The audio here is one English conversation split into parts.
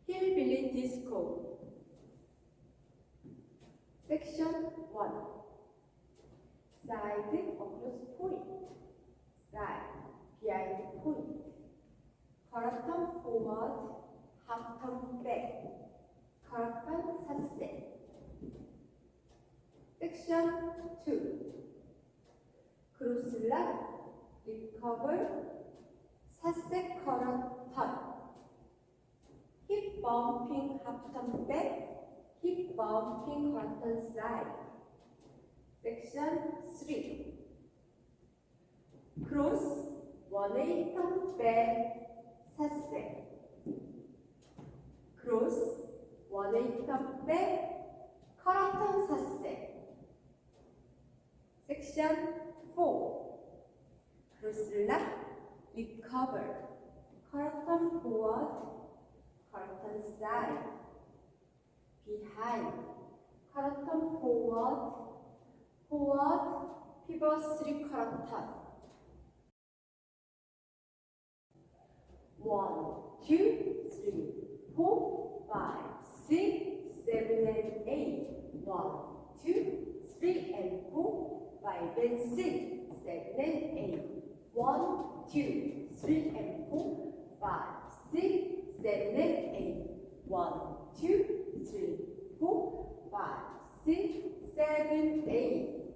Hillbilly Disco. Section 1. Side across point. Side, behind point. Quarter turn forward, half turn back. Quarter turn 삿세. Section 2. Cross leg, recover, 삿세 quarter turn. Hip bumping half turn back, hip bumping quarter side. Section 3. Cross 180 turn back, 삿세. Cross 180 turn back, quarter turn 삿세. Section 4. Cross left, recover, quarter turn forward, quarter side, behind, quarter turn forward, forward, pivot 3 quarter turn. 1, 2, 3, 4, 5, 6, 7, and 8. 1, 2, 3, and 4, 5, and 6, 7, and 8. 1, 2, 3, and 4, 5, 6, 7, and 8. 1, 2, 3, 4, 5, 6, 7, 8.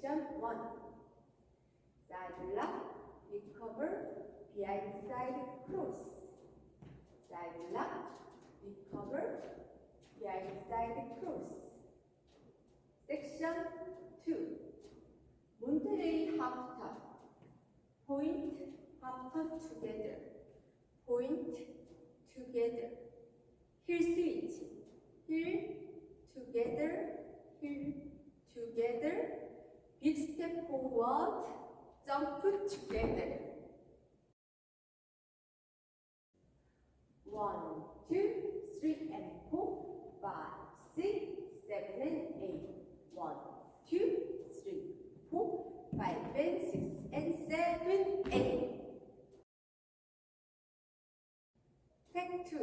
Section 1. Side lock, recover, behind side cross. Side lock, recover, behind side cross. Section 2. Monterey half top. Point, half top together. Point, together. Heel switch. Heel, together, heel, together. Big step forward, jump together. 1, 2, 3, and 4, 5, 6, 7, and 8. 1, 2, 3, 4, 5, and 6, and 7, 8. Take 2.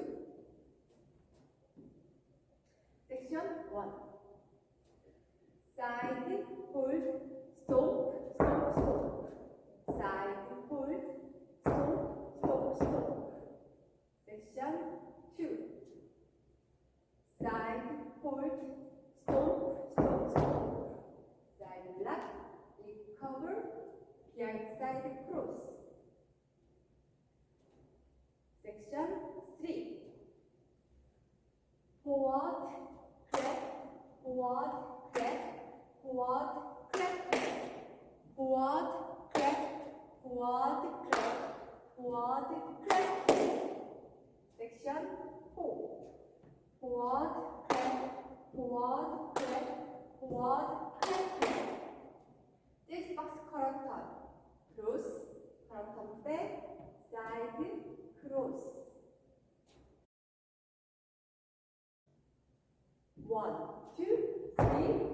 Section 1. Side, hold, stop, stop, stop. Side, hold, stop, stop, stop. Section 2. Side, hold, stop, stop, stop. Side lock, recover, behind side cross. Section 3. Forward, crack, forward, crack, forward, crack, forward, crack, forward, crack, forward, crack. Section 4. Forward, crack, forward, crack, forward, crack. This box character. Cross, character back, side, cross. 1, 2, 3,